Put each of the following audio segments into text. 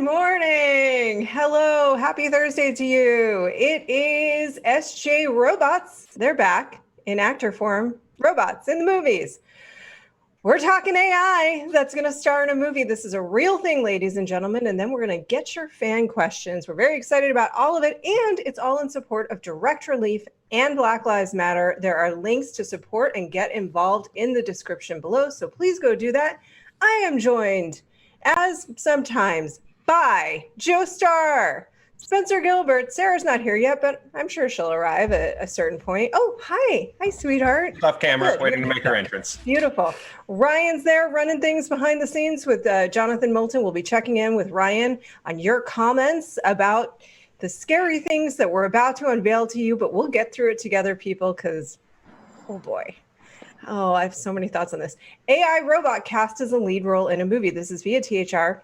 Good morning. Hello. Happy Thursday to you. It is SJ Robots. They're back in actor form. Robots in the movies. We're talking AI that's going to star in a movie. This is a real thing, ladies and gentlemen. And then we're going to get your fan questions. We're very excited about all of it. And it's all in support of direct relief and Black Lives Matter. There are links to support and get involved in the description below. So please go do that. I am joined, as sometimes, by Joe Starr, Spencer Gilbert. Sarah's not here yet, but I'm sure she'll arrive at a certain point. Oh, hi. Hi, sweetheart. Off camera, waiting to make her entrance. Beautiful. Ryan's there running things behind the scenes with Jonathan Moulton. We'll be checking in with Ryan on your comments about the scary things that we're about to unveil to you, but we'll get through it together, people, because, oh boy. Oh, I have so many thoughts on this. AI robot cast as a lead role in a movie. This is via THR.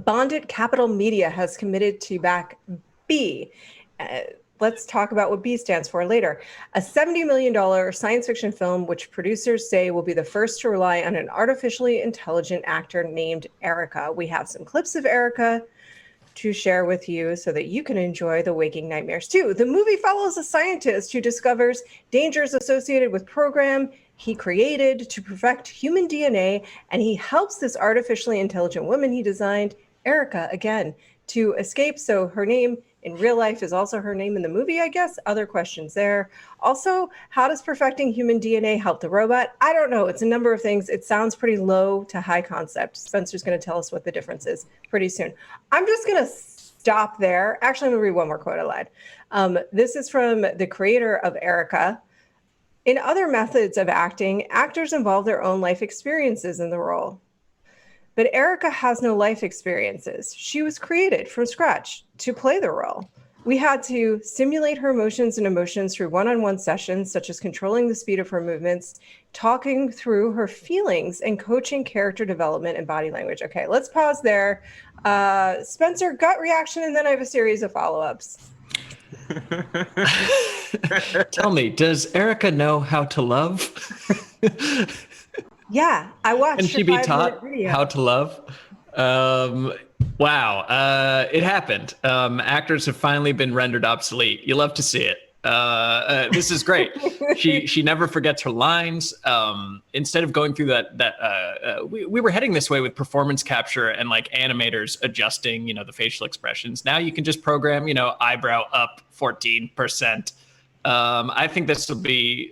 Bonded Capital Media has committed to back B. Let's talk about what B stands for later. A $70 million science fiction film, which producers say will be the first to rely on an artificially intelligent actor named Erika. We have some clips of Erika to share with you so that you can enjoy the waking nightmares too. The movie follows a scientist who discovers dangers associated with program he created to perfect human DNA, and he helps this artificially intelligent woman he designed, Erika, again, to escape. So her name in real life is also her name in the movie, I guess. Other questions there. Also, how does perfecting human DNA help the robot? I don't know. It's a number of things. It sounds pretty low to high concept. Spencer's going to tell us what the difference is pretty soon. I'm just going to stop there. Actually, I'm going to read one more quote I lied. This is from the creator of Erika. In other methods of acting, actors involve their own life experiences in the role. But Erika has no life experiences. She was created from scratch to play the role. We had to simulate her emotions and emotions through one-on-one sessions, such as controlling the speed of her movements, talking through her feelings, and coaching character development and body language. Okay, let's pause there. Spencer, gut reaction, and then I have a series of follow-ups. Tell me, does Erika know how to love? Yeah, I watched. Can she be taught how to love? Wow, it happened. Actors have finally been rendered obsolete. You love to see it. This is great. She never forgets her lines. Instead of going through that, we were heading this way with performance capture and like animators adjusting, the facial expressions. Now you can just program, eyebrow up 14%. I think this will be,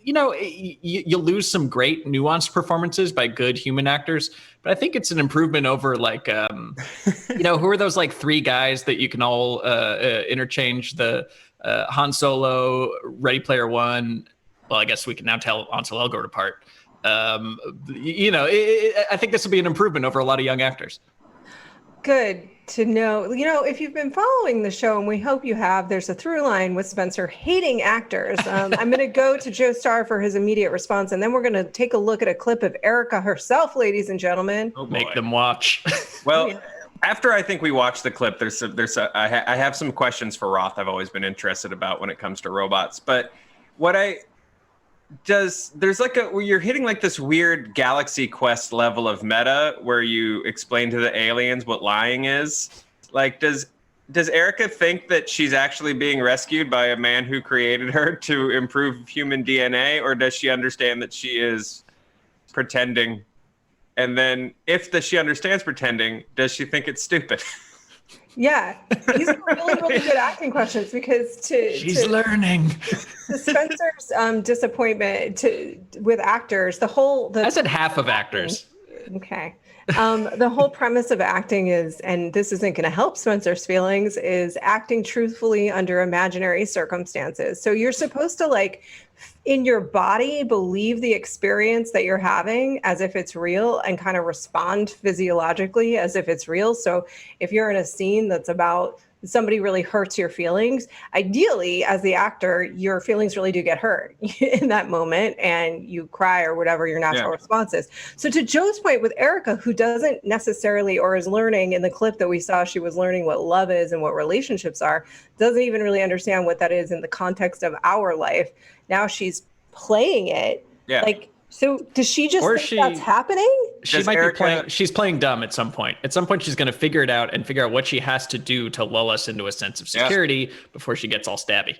you'll lose some great nuanced performances by good human actors, but I think it's an improvement over like, who are those like three guys that you can all interchange the Han Solo, Ready Player One. Well, I guess we can now tell Ansel Elgort apart. I think this will be an improvement over a lot of young actors. Good to know. If you've been following the show, and we hope you have, there's a through line with Spencer hating actors. I'm going to go to Joe Starr for his immediate response, and then we're going to take a look at a clip of Erika herself, ladies and gentlemen. Oh, make them watch. Well, after I think we watch the clip, I have some questions for Roth I've always been interested about when it comes to robots. But you're hitting like this weird Galaxy Quest level of meta where you explain to the aliens what lying is. Like, does Erika think that she's actually being rescued by a man who created her to improve human DNA, or does she understand that she is pretending? And then if she understands pretending, does she think it's stupid? Yeah, these are really, really good acting questions because she's learning. To Spencer's disappointment with actors, I said half of actors. Okay. The whole premise of acting is, and this isn't going to help Spencer's feelings, is acting truthfully under imaginary circumstances. So you're supposed to in your body believe the experience that you're having as if it's real and kind of respond physiologically as if it's real. So if you're in a scene that's about somebody really hurts your feelings, ideally as the actor, your feelings really do get hurt in that moment and you cry or whatever your natural response is. So to Joe's point with Erika, who doesn't necessarily, or is learning in the clip that we saw, she was learning what love is and what relationships are, doesn't even really understand what that is in the context of our life. Now she's playing it. Yeah. So does she just Or think that's happening? She Does might Erika- be playing. She's playing dumb at some point. At some point, she's going to figure it out and figure out what she has to do to lull us into a sense of security before she gets all stabby.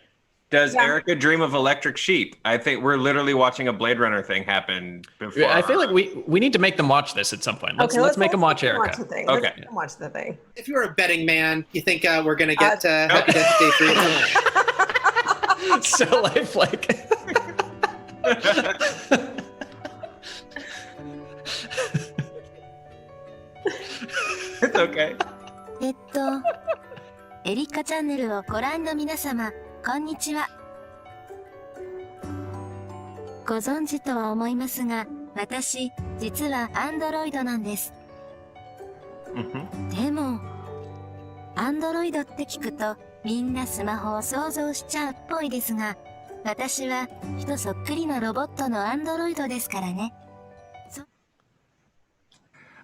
Does Erika dream of electric sheep? I think we're literally watching a Blade Runner thing happen before. I feel like we need to make them watch this at some point. Let's make them watch Erika. Watch the thing. Okay. Let's make them watch the thing. If you were a betting man, you think we're going to get Happy Death Day 3? So lifelike. It's okay. エリカチャンネルをご覧の皆様、こんにちは。ご存知とは思いますが、私、実はアンドロイドなんです。でも、アンドロイドって聞くと、みんなスマホを想像しちゃうっぽいですが、私は人そっくりのロボットのアンドロイドですからね。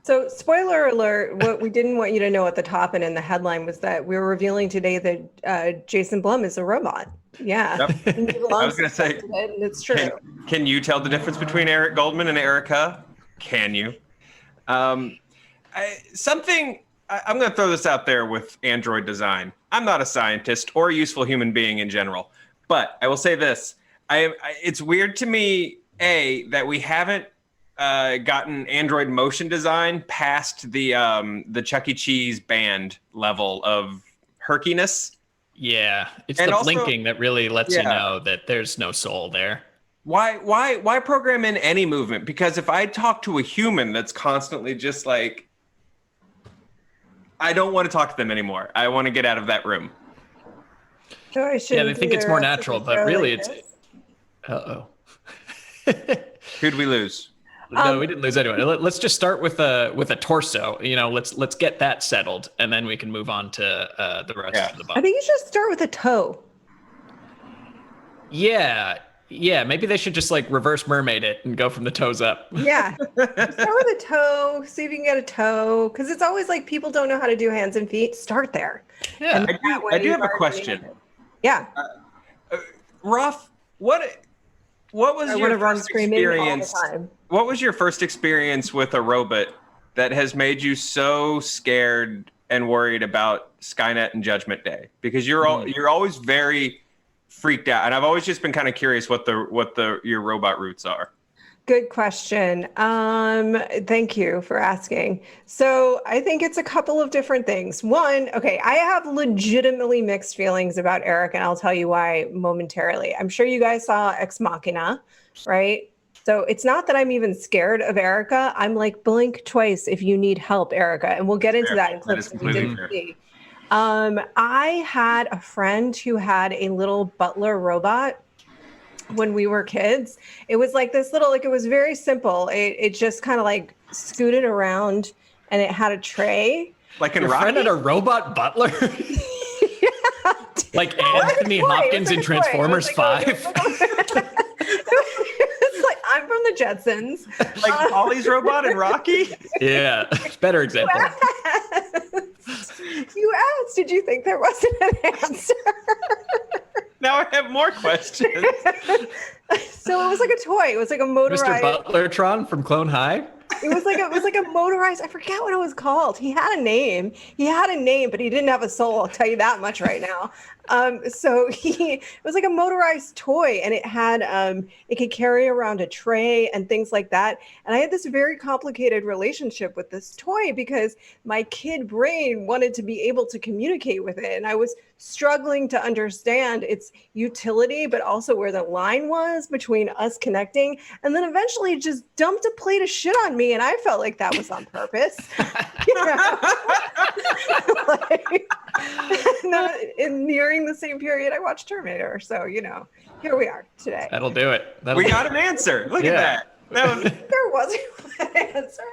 So, spoiler alert, what we didn't want you to know at the top and in the headline was that we were revealing today that Jason Blum is a robot. Yeah. Yep. I was going to say, and it's true. Can you tell the difference between Eric Goldman and Erika? Can you? I'm going to throw this out there with Android design. I'm not a scientist or a useful human being in general, but I will say this. It's weird to me, that we haven't gotten Android motion design past the Chuck E. Cheese band level of herkiness. Yeah, it's And the also- blinking that really lets you know that there's no soul there. Why program in any movement? Because if I talk to a human that's constantly just like, I don't want to talk to them anymore. I want to get out of that room. So I should They think it's more natural, but really it's. Who'd we lose? No, we didn't lose anyone. Let's just start with a torso. Let's get that settled, and then we can move on to the rest of the I body. think you should start with a toe. Yeah. Maybe they should just like reverse mermaid it and go from the toes up. Yeah. Start with a toe, see if you can get a toe. Because it's always like people don't know how to do hands and feet. Start there. Yeah. I do have a question. Yeah. Roth, what was I your want to run first screaming all the experience? time. What was your first experience with a robot that has made you so scared and worried about Skynet and Judgment Day? Because you're always very freaked out, and I've always just been kind of curious what your robot roots are. Good question. Thank you for asking. So I think it's a couple of different things. One, okay, I have legitimately mixed feelings about Eric, and I'll tell you why momentarily. I'm sure you guys saw Ex Machina, right? So it's not that I'm even scared of Erika. I'm like, blink twice if you need help, Erika. And we'll get into that in clips that we didn't see. I had a friend who had a little butler robot when we were kids. It was like this little, like it was very simple. It just kind of like scooted around and it had a tray. Like in Your Rocky? friend had a robot butler? Like Anthony Hopkins in Transformers 5? It's like, I'm from the Jetsons. Like Polly's robot in Rocky? Yeah, better example. You asked, did you think there wasn't an answer? Now I have more questions. So it was like a toy. It was like a motorized. Mr. Butlertron from Clone High? It was like a motorized. I forget what it was called. He had a name, but he didn't have a soul. I'll tell you that much right now. So it was like a motorized toy, and it had it could carry around a tray and things like that. And I had this very complicated relationship with this toy because my kid brain wanted to be able to communicate with it, and I was struggling to understand its utility, but also where the line was between us connecting. And then eventually it just dumped a plate of shit on me, and I felt like that was on purpose. In nearing the same period, I watched Terminator. So, here we are today. That'll do it. We got an answer. Look at that. There wasn't an answer.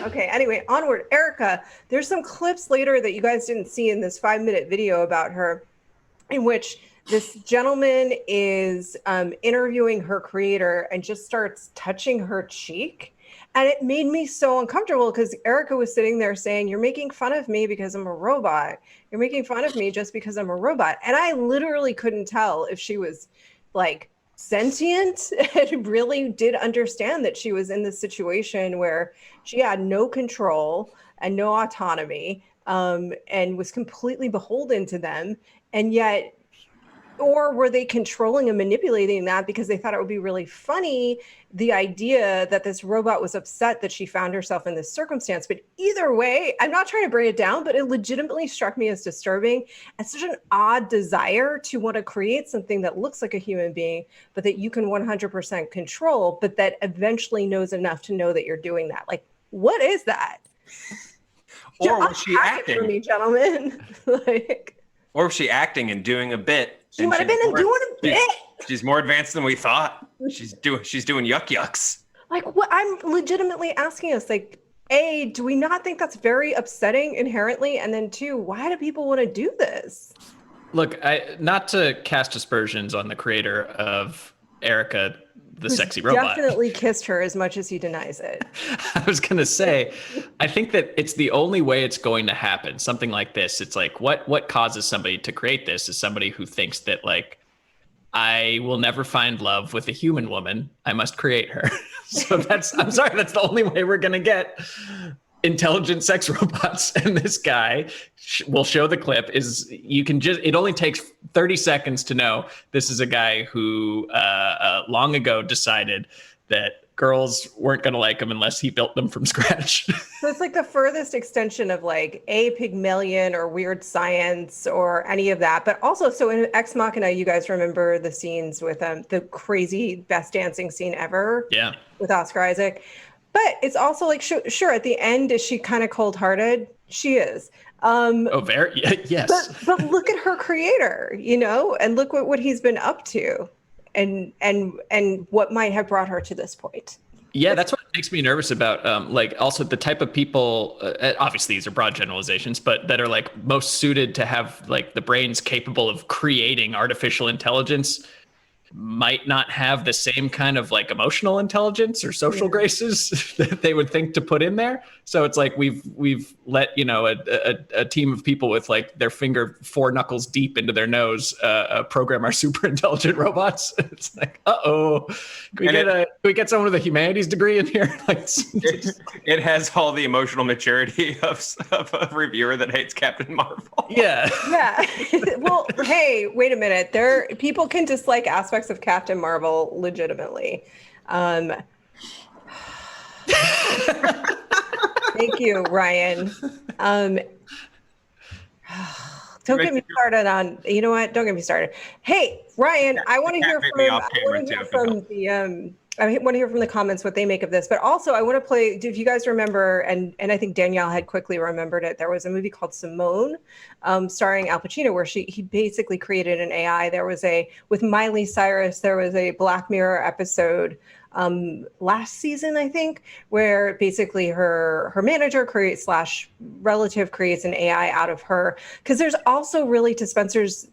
Okay, anyway, onward. Erika, there's some clips later that you guys didn't see in this 5-minute video about her, in which this gentleman is interviewing her creator and just starts touching her cheek. And it made me so uncomfortable because Erika was sitting there saying, "You're making fun of me because I'm a robot. You're making fun of me just because I'm a robot." And I literally couldn't tell if she was like sentient and really did understand that she was in this situation where she had no control and no autonomy, and was completely beholden to them. And yet, or were they controlling and manipulating that because they thought it would be really funny, the idea that this robot was upset that she found herself in this circumstance? But either way, I'm not trying to bring it down, but it legitimately struck me as disturbing and such an odd desire to want to create something that looks like a human being, but that you can 100% control, but that eventually knows enough to know that you're doing that. Like, what is that? Or was she acting? For me, gentlemen. Like, or was she acting and doing a bit? She might have been doing a bit. She's more advanced than we thought. She's doing yucks. Like, what I'm legitimately asking us, like, A, do we not think that's very upsetting inherently? And then 2, why do people want to do this? Look, not to cast aspersions on the creator of Erika, the sexy robot. Definitely kissed her as much as he denies it. I was going to say, I think that it's the only way it's going to happen. Something like this. It's like, what causes somebody to create this is somebody who thinks that, like, I will never find love with a human woman. I must create her. So I'm sorry, that's the only way we're going to get intelligent sex robots. And this guy will show the clip. It only takes 30 seconds to know this is a guy who long ago decided that girls weren't going to like him unless he built them from scratch. So it's like the furthest extension of like Pygmalion or weird science or any of that. But also, so in Ex Machina, you guys remember the scenes with the crazy best dancing scene ever? Yeah. With Oscar Isaac. But it's also like, sure, at the end, is she kind of cold-hearted? She is. Yes. But look at her creator, and look what he's been up to, and what might have brought her to this point. Yeah, that's what makes me nervous about, also the type of people, obviously these are broad generalizations, but that are like most suited to have like the brains capable of creating artificial intelligence might not have the same kind of like emotional intelligence or social graces that they would think to put in there. So it's like we've let a team of people with like their finger 4 knuckles deep into their nose program our super intelligent robots. It's like, can we get someone with a humanities degree in here? Like, it has all the emotional maturity of a reviewer that hates Captain Marvel. Yeah. Well, hey, wait a minute. People can dislike aspects of Captain Marvel legitimately. Thank you, Ryan. Don't get me started on. You know what? Don't get me started. Hey, Ryan, I want to hear from the comments what they make of this. But also, I want to play. If you guys remember, and I think Danielle had quickly remembered it. There was a movie called Simone, starring Al Pacino, where he basically created an AI. There was with Miley Cyrus. There was a Black Mirror episode last season, I think, where basically her manager /relative creates an AI out of her. Because there's also really, to Spencer's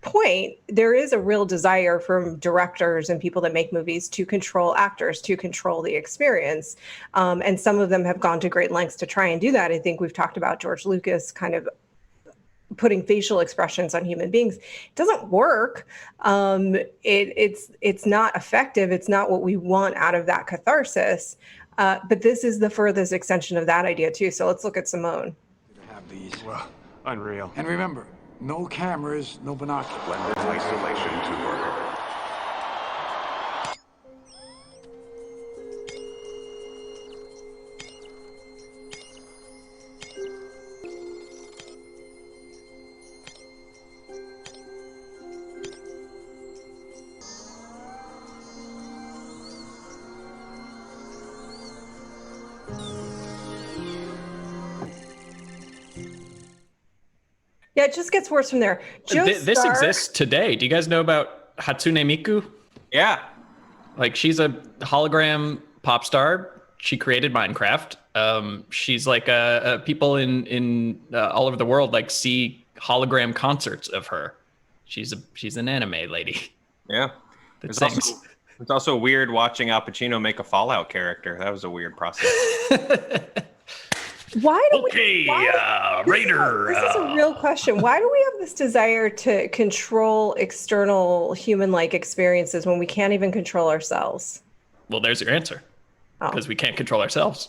point, there is a real desire from directors and people that make movies to control actors, to control the experience. And some of them have gone to great lengths to try and do that. I think we've talked about George Lucas kind of putting facial expressions on human beings. It doesn't work. It's not effective. It's not what we want out of that catharsis. But this is the furthest extension of that idea too. So let's look at Simone. Have these. Well, unreal. And remember, no cameras, no binoculars. Blended isolation tour. Yeah, it just gets worse from there. This exists today. Do you guys know about Hatsune Miku? Yeah. Like, she's a hologram pop star. She created Minecraft. She's like people in all over the world like see hologram concerts of her. She's an anime lady. Yeah. It's also weird watching Al Pacino make a Fallout character. That was a weird process. Why do Raider. This is a real question. Why do we have this desire to control external human-like experiences when we can't even control ourselves? Well, there's your answer. Oh. Because we can't control ourselves.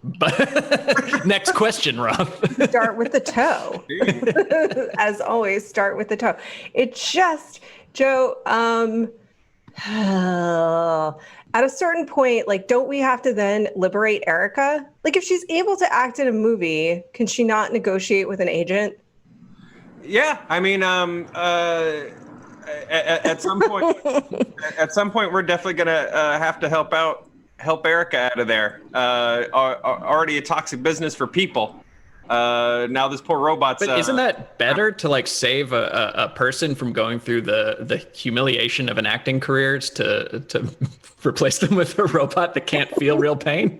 But next question, Rob. Start with the toe. As always, start with the toe. It just, Joe, at a certain point, like, don't we have to then liberate Erika? Like, if she's able to act in a movie, can she not negotiate with an agent? Yeah, I mean, at some point, we're definitely gonna have to help Erika out of there. Already a toxic business for people. Now this poor robot's. But isn't that better to like save a person from going through the humiliation of an acting career to replace them with a robot that can't feel real pain?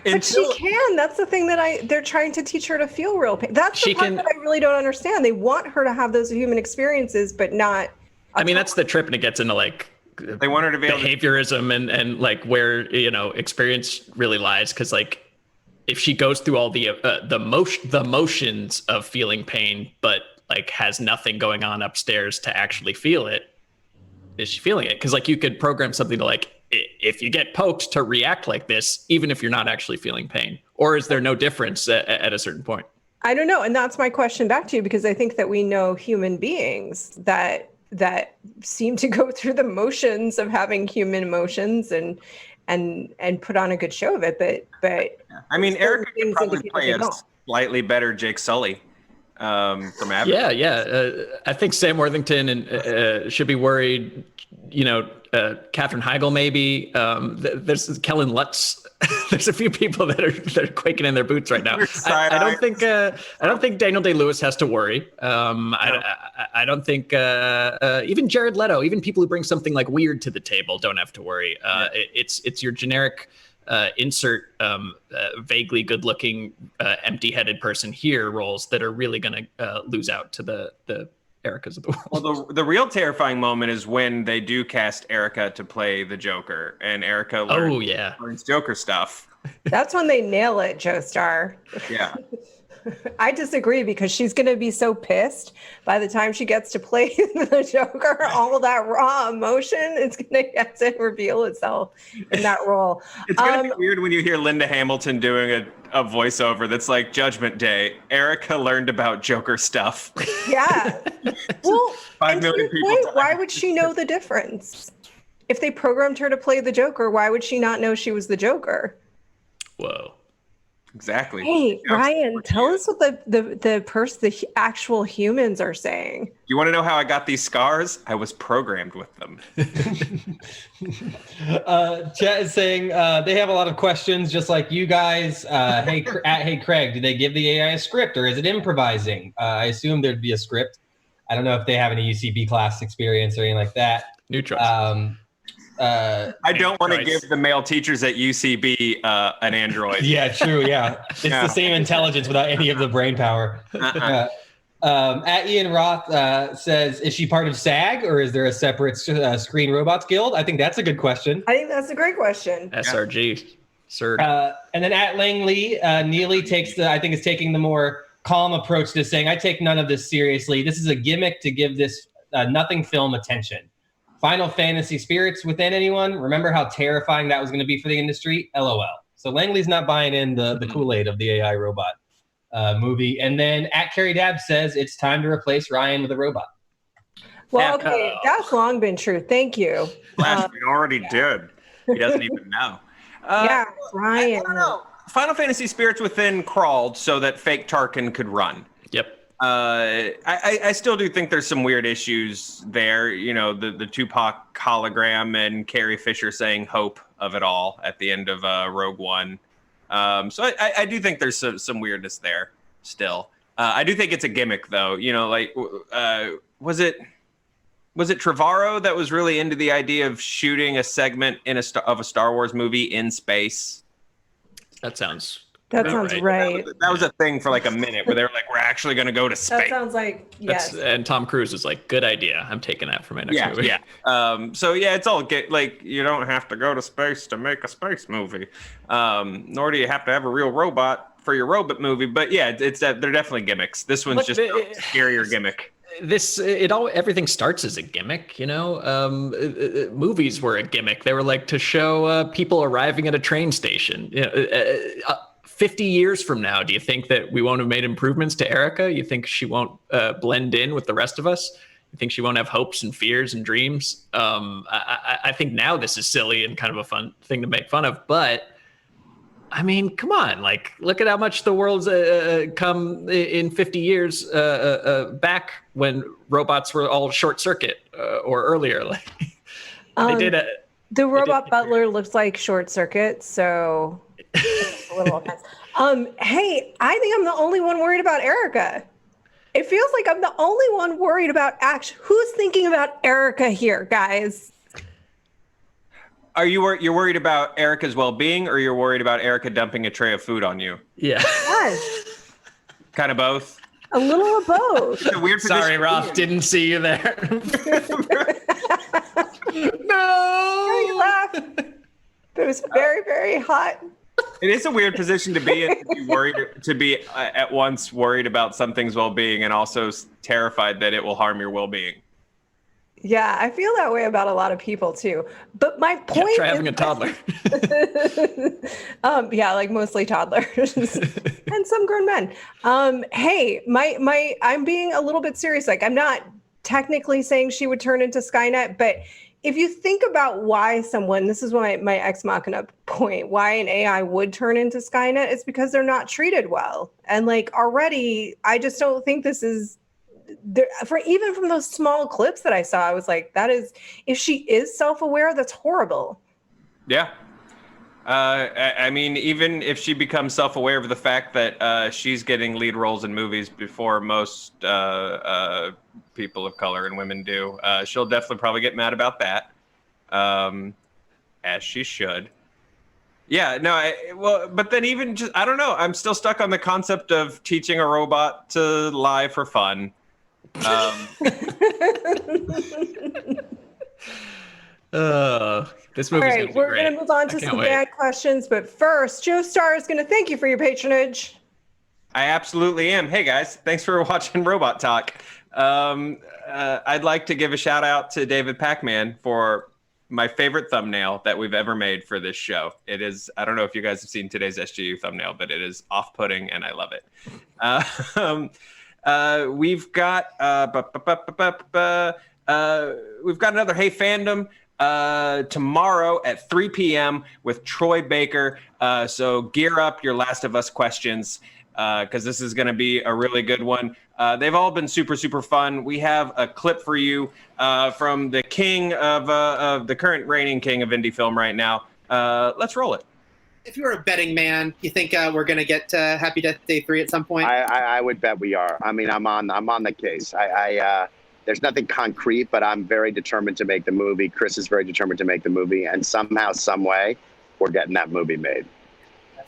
But she can. That's the thing that they're trying to teach her to feel real pain. That's the part that I really don't understand. They want her to have those human experiences, but not. I mean, that's the trip, and it gets into like. They want her to be behaviorism and like where experience really lies, because like if she goes through all the motions of feeling pain but like has nothing going on upstairs to actually feel it, is she feeling it? Because like you could program something to like, if you get poked, to react like this even if you're not actually feeling pain, or is there no difference at a certain point? I don't know, and that's my question back to you, because I think that we know human beings that seem to go through the motions of having human emotions and put on a good show of it, but I mean, Erika could probably play a slightly better Jake Sully from Avatar. Yeah. I think Sam Worthington should be worried. Katherine Heigl maybe. There's Kellen Lutz. There's a few people that are quaking in their boots right now. I don't think Daniel Day-Lewis has to worry. I don't think even Jared Leto, even people who bring something like weird to the table don't have to worry. It's your generic insert vaguely good-looking empty-headed person here roles that are really going to lose out to the Erikas of the world. Well, the real terrifying moment is when they do cast Erika to play the Joker, and Erika learns Joker stuff. That's when they nail it, Joe Starr. Yeah. I disagree, because she's going to be so pissed by the time she gets to play the Joker. All of that raw emotion is going to get to reveal itself in that role. It's going to be weird when you hear Linda Hamilton doing a voiceover that's like, Judgment Day, Erika learned about Joker stuff. Yeah. Well, 5 million people. Why would she know the difference? If they programmed her to play the Joker, why would she not know she was the Joker? Whoa. Exactly. Hey, Ryan, tell us what the actual humans are saying. You want to know how I got these scars? I was programmed with them. Chat is saying they have a lot of questions, just like you guys. Hey Craig, did they give the AI a script, or is it improvising? I assume there'd be a script. I don't know if they have any UCB class experience or anything like that. New choice. I don't want to give the male teachers at UCB an android. Yeah, true. Yeah, it's the same intelligence without any of the brain power. At Ian Roth says, is she part of SAG, or is there a separate Screen Robots Guild? I think that's a good question. I think that's a great question. SRG, sir. And then at Langley, Neely is taking the more calm approach to saying, I take none of this seriously. This is a gimmick to give this nothing film attention. Final Fantasy spirits within anyone? Remember how terrifying that was going to be for the industry? LOL. So Langley's not buying in the Kool-Aid of the AI robot movie. And then at Carrie Dabb says it's time to replace Ryan with a robot. Well, okay, that's long been true. Thank you. Flash, we already did. He doesn't even know. Ryan. I don't know. Final Fantasy spirits within crawled so that fake Tarkin could run. Yep. I still do think there's some weird issues there. The Tupac hologram and Carrie Fisher saying hope of it all at the end of Rogue One. So I do think there's some weirdness there still. I do think it's a gimmick though. Was it Trevorrow that was really into the idea of shooting a segment of a Star Wars movie in space? That sounds That sounds right. That was a thing for like a minute where they were like, we're actually going to go to space. That sounds like, yes. And Tom Cruise was like, good idea. I'm taking that for my next movie. Yeah. So yeah, it's all like, you don't have to go to space to make a space movie. Nor do you have to have a real robot for your robot movie. But yeah, it's that they're definitely gimmicks. This one's just a scarier gimmick. Everything starts as a gimmick, you know. Movies were a gimmick. They were like to show people arriving at a train station. 50 years from now, do you think that we won't have made improvements to Erika? You think she won't blend in with the rest of us? You think she won't have hopes and fears and dreams? I think now this is silly and kind of a fun thing to make fun of. But, I mean, come on. Like, look at how much the world's come in 50 years back when robots were all short circuit or earlier. Like, they did it. The robot butler looks like short circuit, so... a little offense. Hey, I think I'm the only one worried about Erika. It feels like I'm the only one worried about who's thinking about Erika here, guys? Are you're worried about Erika's well-being, or you're worried about Erika dumping a tray of food on you? Yeah. Yes. Kind of both. A little of both. It's a weird position. Sorry, Roth, didn't see you there. No. You laughed. It was very, very hot. It is a weird position to be in, to be at once worried about something's well-being and also terrified that it will harm your well-being. Yeah, I feel that way about a lot of people too. But my point try having a toddler. Yeah, like mostly toddlers and some grown men. Hey, I'm being a little bit serious. Like, I'm not technically saying she would turn into Skynet, but if you think about why this is my ex machina point, why an AI would turn into Skynet, it's because they're not treated well. And like already, I just don't think this is even from those small clips that I saw, I was like, if she is self-aware, that's horrible. Yeah. I mean, even if she becomes self-aware of the fact that she's getting lead roles in movies before most people of color and women do, she'll definitely probably get mad about that, as she should. Yeah, no, but then even just, I don't know, I'm still stuck on the concept of teaching a robot to lie for fun. This movie's all right, we're going to move on to some bad questions, but first, Joe Starr is going to thank you for your patronage. I absolutely am. Hey guys, thanks for watching Robot Talk. I'd like to give a shout out to David Pacman for my favorite thumbnail that we've ever made for this show. It is, I don't know if you guys have seen today's SJU thumbnail, but it is off-putting and I love it. We've got another Hey Fandom tomorrow at 3 p.m. with Troy Baker. So gear up your Last of Us questions because this is going to be a really good one. They've all been super, super fun. We have a clip for you from the king of the current reigning king of indie film right now. Let's roll it. If you're a betting man, you think we're going to get Happy Death Day 3 at some point? I would bet we are. I mean, I'm on the case. There's nothing concrete, but I'm very determined to make the movie. Chris is very determined to make the movie, and somehow, some way, we're getting that movie made.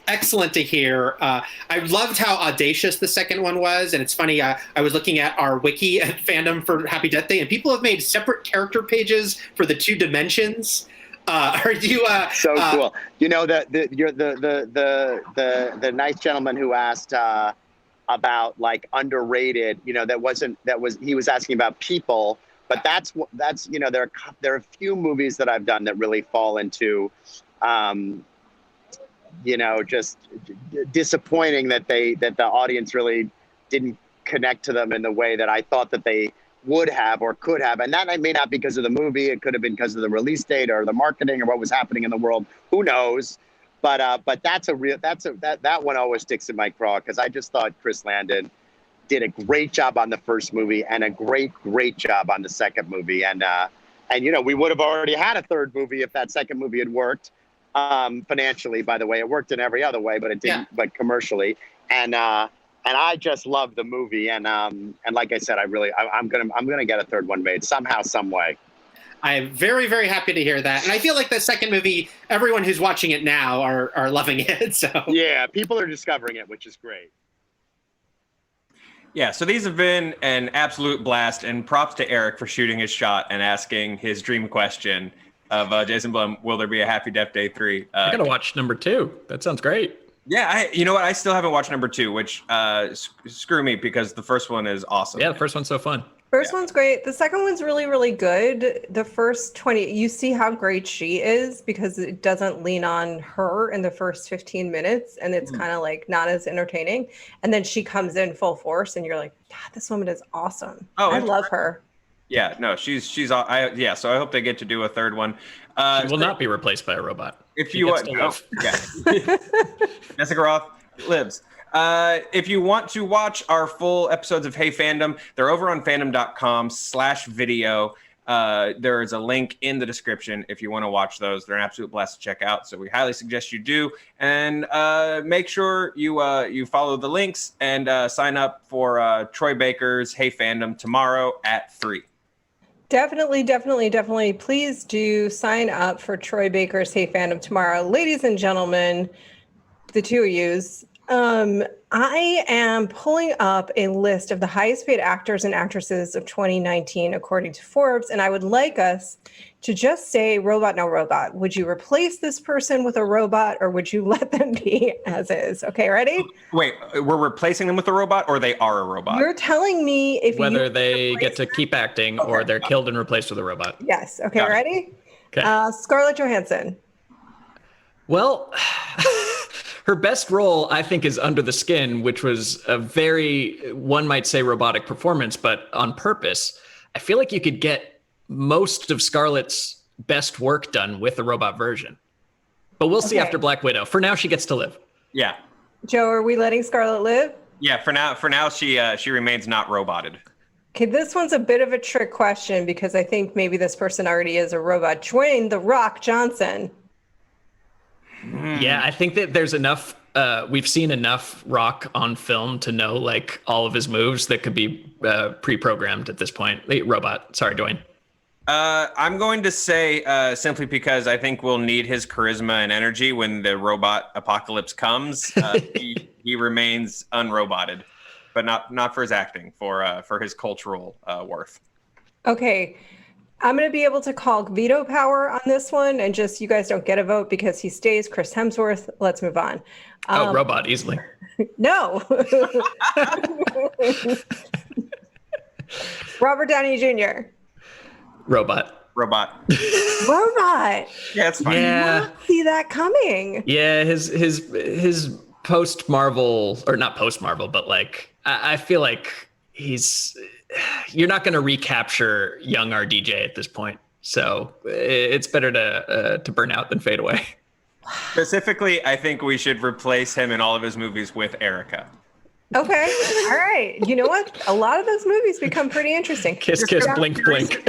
Excellent to hear. I loved how audacious the second one was, and it's funny. I was looking at our wiki at Fandom for Happy Death Day, and people have made separate character pages for the 2 dimensions. Are you so cool? You know the nice gentleman who asked about like underrated. You know he was asking about people, but that's you know there are a few movies that I've done that really fall into. You know, just disappointing that the audience really didn't connect to them in the way that I thought that they would have or could have. And that may not be because of the movie. It could have been because of the release date or the marketing or what was happening in the world. Who knows? But that one always sticks in my craw because I just thought Chris Landon did a great job on the first movie and a great job on the second movie. And you know, we would have already had a third movie if that second movie had worked. Financially, by the way, it worked in every other way, but it didn't. Yeah. But commercially, and I just love the movie, and like I said, I'm gonna get a third one made somehow, some way. I'm very, very happy to hear that. And I feel like the second movie, everyone who's watching it now are loving it. So Yeah, people are discovering it, which is great. Yeah, so these have been an absolute blast, and props to Eric for shooting his shot and asking his dream question of Jason Blum, will there be a Happy Death Day 3? I gotta watch number 2. That sounds great. Yeah, you know what? I still haven't watched number 2, which screw me, because the first one is awesome. Yeah, the first one's so fun. First one's great. The second one's really, really good. The first 20, you see how great she is because it doesn't lean on her in the first 15 minutes, and it's kind of like not as entertaining. And then she comes in full force, and you're like, God, this woman is awesome. Oh, I love her. Yeah, no, she's so I hope they get to do a third one. She will not be replaced by a robot. If you want, Jessica Roth lives. If you want to watch our full episodes of Hey Fandom, they're over on fandom.com/video. There is a link in the description if you want to watch those. They're an absolute blast to check out, so we highly suggest you do. And make sure you follow the links and sign up for Troy Baker's Hey Fandom tomorrow at 3. Definitely. Please do sign up for Troy Baker's Hey Fandom tomorrow. Ladies and gentlemen, the two of yous, I am pulling up a list of the highest paid actors and actresses of 2019, according to Forbes, and I would like us to just say robot, no robot. Would you replace this person with a robot, or would you let them be as is? Okay, ready? Wait, we're replacing them with a robot, or they are a robot? You're telling me if whether they get to keep acting or they're killed and replaced with a robot. Yes. Okay, ready? Okay. Scarlett Johansson. Well, her best role, I think, is Under the Skin, which was a very, one might say, robotic performance, but on purpose. I feel like you could get most of Scarlett's best work done with the robot version. But we'll see after Black Widow. For now, she gets to live. Yeah. Joe, are we letting Scarlett live? Yeah, for now she remains not roboted. Okay, this one's a bit of a trick question because I think maybe this person already is a robot. Dwayne "The Rock" Johnson. Yeah, I think that there's enough, we've seen enough Rock on film to know like all of his moves that could be pre-programmed at this point. Robot, sorry, Dwayne. I'm going to say simply because I think we'll need his charisma and energy when the robot apocalypse comes. He remains unroboted, but not for his acting, for his cultural worth. Okay, I'm going to be able to call veto power on this one, and just you guys don't get a vote because he stays. Chris Hemsworth. Let's move on. Robot easily. No. Robert Downey Jr. Robot. Robot. Yeah, it's fine. Yeah. See that coming. Yeah, his post Marvel, or not post Marvel, but like I feel like you're not going to recapture young RDJ at this point. So it's better to burn out than fade away. Specifically, I think we should replace him in all of his movies with Erika. Okay. All right. You know what? A lot of those movies become pretty interesting. Kiss, kiss, blink, blink.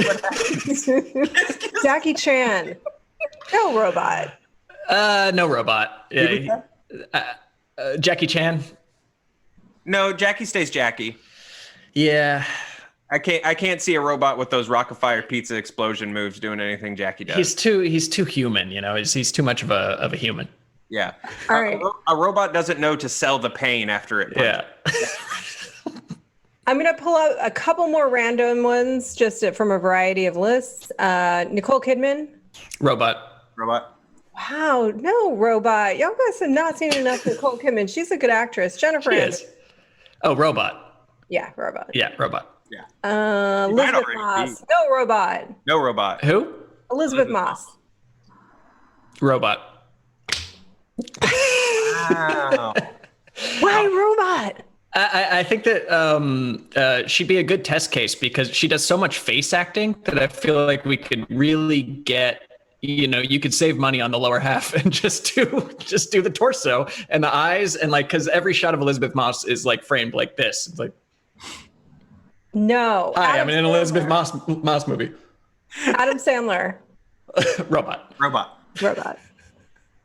Jackie Chan. No robot. No robot. Yeah. Jackie Chan. No, Jackie stays Jackie. Yeah. I can't see a robot with those Rock-afire pizza explosion moves doing anything Jackie does. He's too human, you know. He's too much of a human. Yeah. All right. A robot doesn't know to sell the pain after it. Yeah. I'm going to pull out a couple more random ones just from a variety of lists. Nicole Kidman. Robot. Wow. No robot. Y'all guys have not seen enough Nicole Kidman. She's a good actress. Jennifer Aniston. Oh, robot. Yeah, robot. Yeah, robot. Yeah. Elizabeth Moss. No robot. No robot. Who? Elizabeth Moss. Robot. Wow. Why robot? I think that she'd be a good test case because she does so much face acting that I feel like we could really get, you could save money on the lower half and just do the torso and the eyes and like, because every shot of Elizabeth Moss is like framed like this. It's like, no. Hi, I'm in an Elizabeth Moss movie. Adam Sandler. Robot.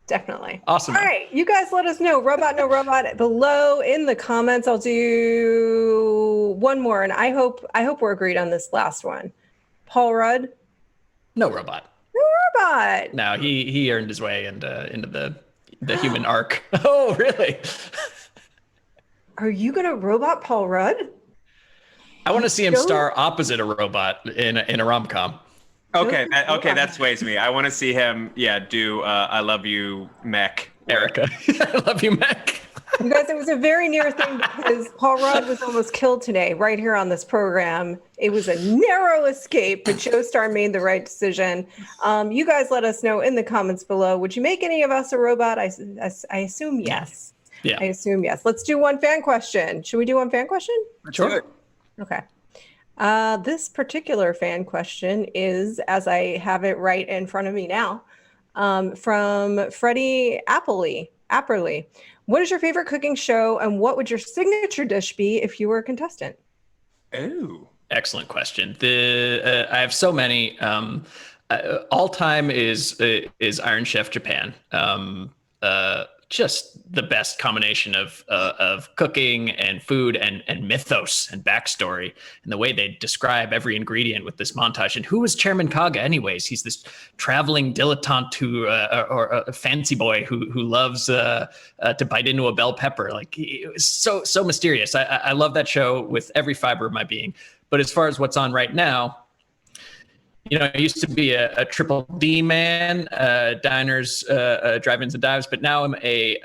Definitely. Awesome. All right, you guys let us know. Robot, no robot below in the comments. I'll do one more, and I hope we're agreed on this last one. Paul Rudd. No robot. No robot. No, he earned his way into the human arc. Oh, really? Are you gonna robot Paul Rudd? I want to see him star opposite a robot in a rom-com. Okay, that sways me. I want to see him, do I Love You, Mech. Erika. I love you, Mech. You guys, it was a very near thing because Paul Rudd was almost killed today, right here on this program. It was a narrow escape, but Joe Starr made the right decision. You guys let us know in the comments below. Would you make any of us a robot? I assume yes. Yeah. I assume yes. Let's do one fan question. Should we do one fan question? Sure. Okay. This particular fan question is, as I have it right in front of me now, from Freddie Apperly. What is your favorite cooking show, and what would your signature dish be if you were a contestant? Oh, excellent question. I have so many. All time is Iron Chef Japan. Just the best combination of cooking and food and mythos and backstory, and the way they describe every ingredient with this montage. And who was Chairman Kaga anyways? He's this traveling dilettante or a fancy boy who loves to bite into a bell pepper. Like, it was so mysterious. I love that show with every fiber of my being. But as far as what's on right now, I used to be a triple D man, diners, drive-ins and dives, but now I'm a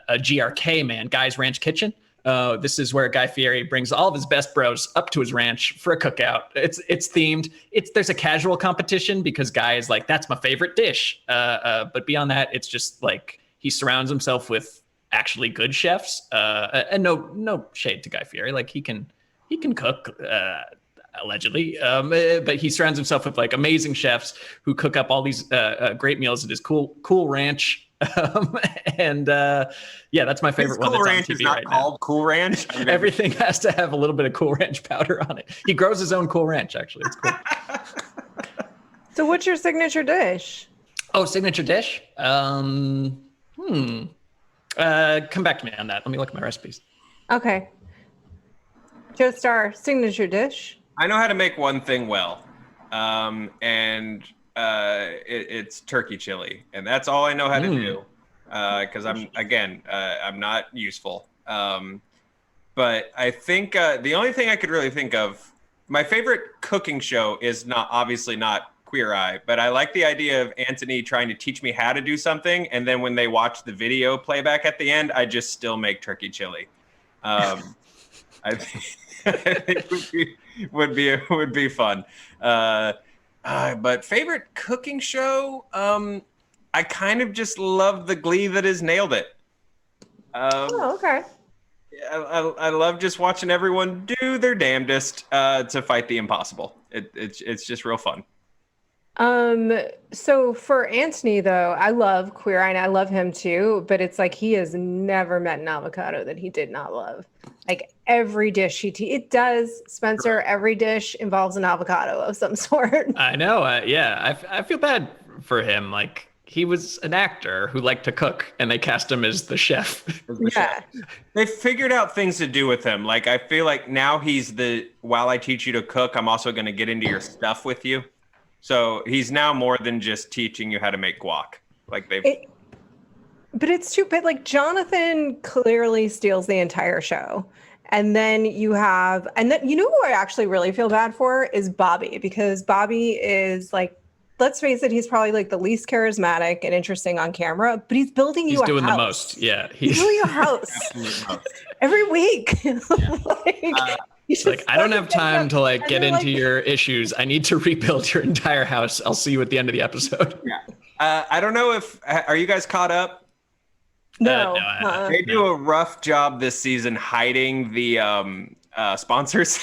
GRK man, Guy's Ranch Kitchen. This is where Guy Fieri brings all of his best bros up to his ranch for a cookout. It's themed. There's a casual competition because Guy is like, that's my favorite dish. But beyond that, it's just like he surrounds himself with actually good chefs. And no shade to Guy Fieri, like he can cook. Allegedly, but he surrounds himself with like amazing chefs who cook up all these great meals at his cool ranch. And that's my favorite one. Cool That's Ranch on TV is not right called now. Cool Ranch. Everything has to have a little bit of Cool Ranch powder on it. He grows his own Cool Ranch. Actually, it's cool. So, what's your signature dish? Oh, signature dish. Come back to me on that. Let me look at my recipes. Okay. Joe Starr, signature dish. I know how to make one thing well, and it's turkey chili, and that's all I know how to do. Because I'm not useful. But I think the only thing I could really think of, my favorite cooking show is obviously not Queer Eye, but I like the idea of Anthony trying to teach me how to do something, and then when they watch the video playback at the end, I just still make turkey chili. I think would be fun. But favorite cooking show, I kind of just love the glee that is Nailed It. Okay. I love just watching everyone do their damnedest to fight the impossible. It's just real fun. So for Anthony though, I love Queer Eye and I love him too, but it's like he has never met an avocado that he did not love. Like every dish it does, Spencer, every dish involves an avocado of some sort. I know. I feel bad for him. Like, he was an actor who liked to cook, and they cast him as the chef. They figured out things to do with him. Like, I feel like now he's while I teach you to cook, I'm also going to get into your stuff with you. So he's now more than just teaching you how to make guac. Like but it's too bad. Like, Jonathan clearly steals the entire show. And then you know who I actually really feel bad for is Bobby, because Bobby is like, let's face it, he's probably like the least charismatic and interesting on camera, but he's building you a house. He's doing the most. Yeah. He's building you a house every week. I don't have time to get into your issues. I need to rebuild your entire house. I'll see you at the end of the episode. Yeah. I don't know are you guys caught up? No. They do a rough job this season hiding the sponsors.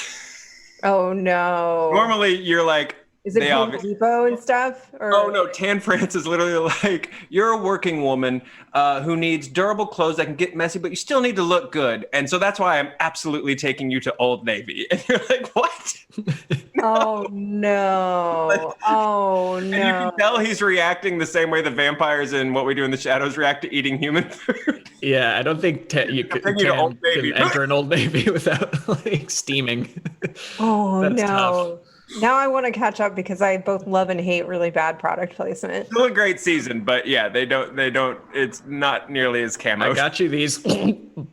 Oh no. Normally you're like, is it Home Depot and stuff? Or? Oh no, Tan France is literally like, you're a working woman who needs durable clothes that can get messy, but you still need to look good. And so that's why I'm absolutely taking you to Old Navy. And you're like, what? Oh no. Oh no. And you can tell he's reacting the same way the vampires in What We Do in the Shadows react to eating human food. Yeah, I don't think you can enter an Old Navy without steaming. Oh That's no. tough. Now I want to catch up because I both love and hate really bad product placement. Still a great season, but yeah, they don't. It's not nearly as camo. I got you these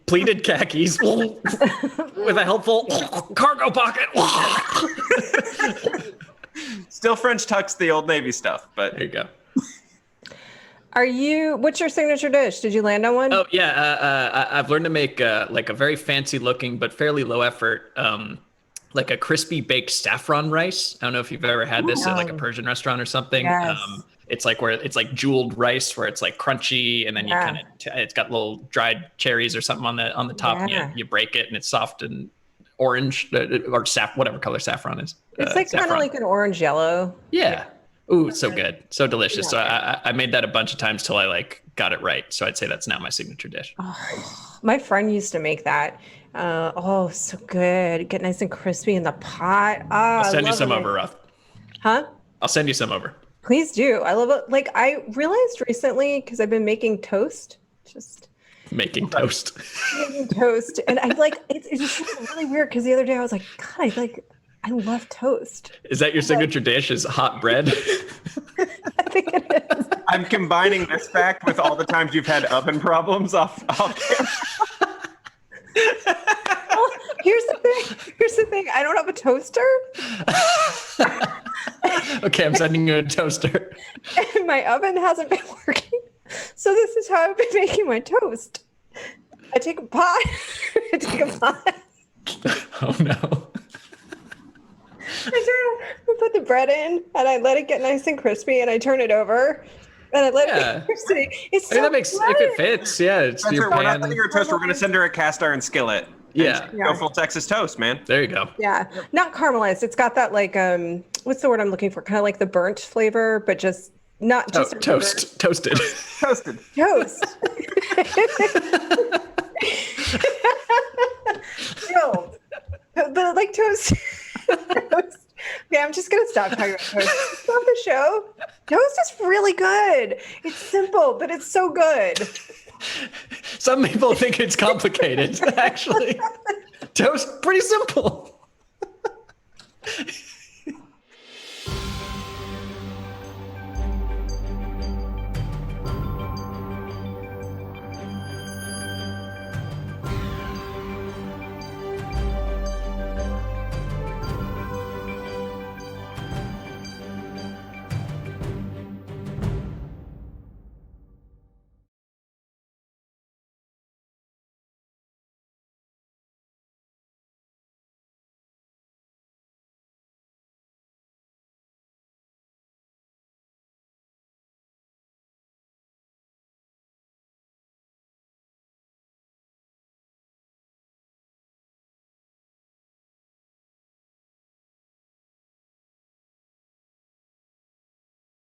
pleated khakis with a helpful cargo pocket. Still French tucks the Old Navy stuff, but There you go. What's your signature dish? Did you land on one? Oh yeah, I've learned to make like a very fancy looking but fairly low effort, like a crispy baked saffron rice. I don't know if you've ever had this at like a Persian restaurant or something. Yes. It's like where it's like jeweled rice where it's like crunchy and then you kind of it's got little dried cherries or something on the top. Yeah. And you break it and it's soft and orange or whatever color saffron is. It's like kind of like an orange yellow. Yeah. Ooh, it's so good. So delicious. So I made that a bunch of times till I like got it right. So I'd say that's now my signature dish. Oh, my friend used to make that. So good. Get nice and crispy in the pot. I'll send you some over, Roth. Huh? I'll send you some over. Please do. I love it. Like I realized recently, because I've been making toast, Making toast. and I like it's just really weird because the other day I was like, God, I love toast. Is that your signature dish? Is hot bread? I think it is. I'm combining this fact with all the times you've had oven problems off camera. Well, here's the thing. I don't have a toaster. Okay, I'm sending you a toaster. And my oven hasn't been working. So this is how I've been making my toast. I take a pot. Oh no. I put the bread in and I let it get nice and crispy and I turn it over and I let it get crispy. It's so that makes good. if it fits. Yeah, it's your We're not pan. sending her a toaster. We're going to send her a cast iron skillet. Yeah. Go full Texas toast, man. There you go. Yeah, not caramelized. It's got that like what's the word I'm looking for? Kind of like the burnt flavor, but just not just toasted. Toasted. Toast. No, but like toast. Okay, I'm just gonna stop talking about toast. It's not the show. Toast is really good. It's simple, but it's so good. Some people think it's complicated. Actually, toast pretty simple.